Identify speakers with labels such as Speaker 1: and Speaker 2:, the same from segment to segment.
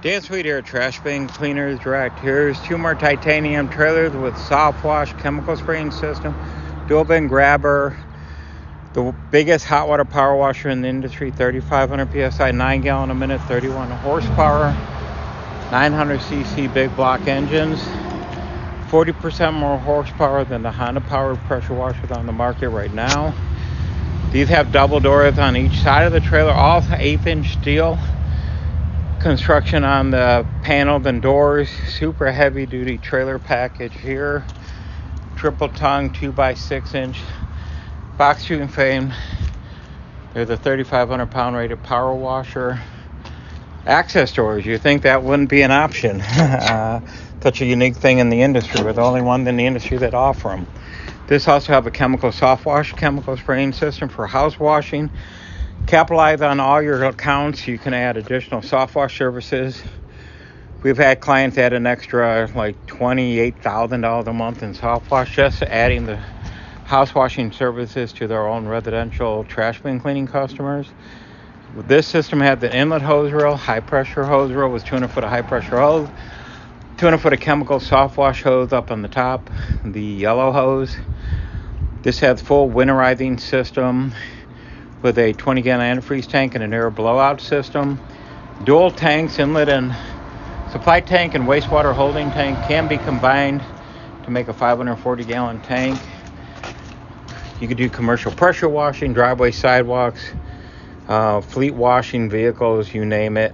Speaker 1: Dan Sweet here, Trash Bin Cleaners Direct. Here's two more titanium trailers with soft wash chemical spraying system, dual bin grabber, the biggest hot water power washer in the industry, 3,500 psi, 9 gallon a minute, 31 horsepower, 900cc big block engines, 40% more horsepower than the Honda powered pressure washers on the market right now. These have double doors on each side of the trailer, all 1/8-inch steel construction on the panel and doors. Super heavy duty trailer package here, triple tongue 2x6-inch box shooting frame. There's a 3,500 pound rated power washer. Access doors, you think that wouldn't be an option. Such a unique thing in the industry. We're the only one in the industry that offer them. This also have a chemical soft wash chemical spraying system for house washing. Capitalize on all your accounts. You can add additional soft wash services. We've had clients add an extra like $28,000 a month in soft wash, just adding the house washing services to their own residential trash bin cleaning customers. This system had the inlet hose reel, high pressure hose reel with 200 foot of high pressure hose, 200 foot of chemical soft wash hose up on the top, the yellow hose. This has full winterizing system with a 20 gallon antifreeze tank and an air blowout system. Dual tanks, inlet and supply tank and wastewater holding tank can be combined to make a 540 gallon tank. You could do commercial pressure washing, driveway, sidewalks, fleet washing, vehicles, you name it.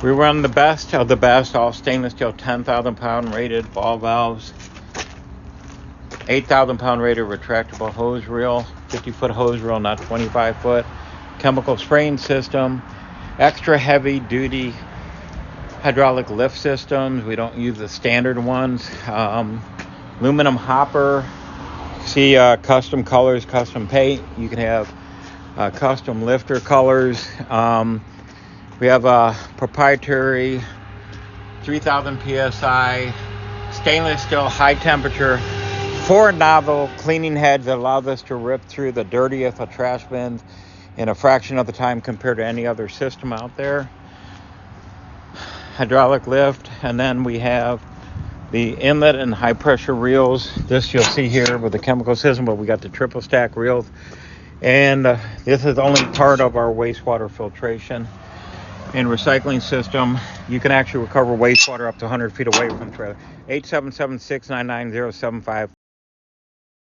Speaker 1: We run the best of the best, all stainless steel 10,000 pound rated ball valves, 8,000 pound rated retractable hose reel, 50 foot hose reel, not 25 foot, chemical spraying system, extra heavy duty hydraulic lift systems. We don't use the standard ones. Aluminum hopper. See custom colors, custom paint. You can have custom lifter colors. We have a proprietary 3,000 psi stainless steel high temperature 4 nozzle cleaning heads that allows us to rip through the dirtiest of trash bins in a fraction of the time compared to any other system out there. Hydraulic lift, and then we have the inlet and high pressure reels. This you'll see here with the chemical system, but we got the triple stack reels, and this is only part of our wastewater filtration and recycling system. You can actually recover wastewater up to 100 feet away from the trailer. 877-699-075.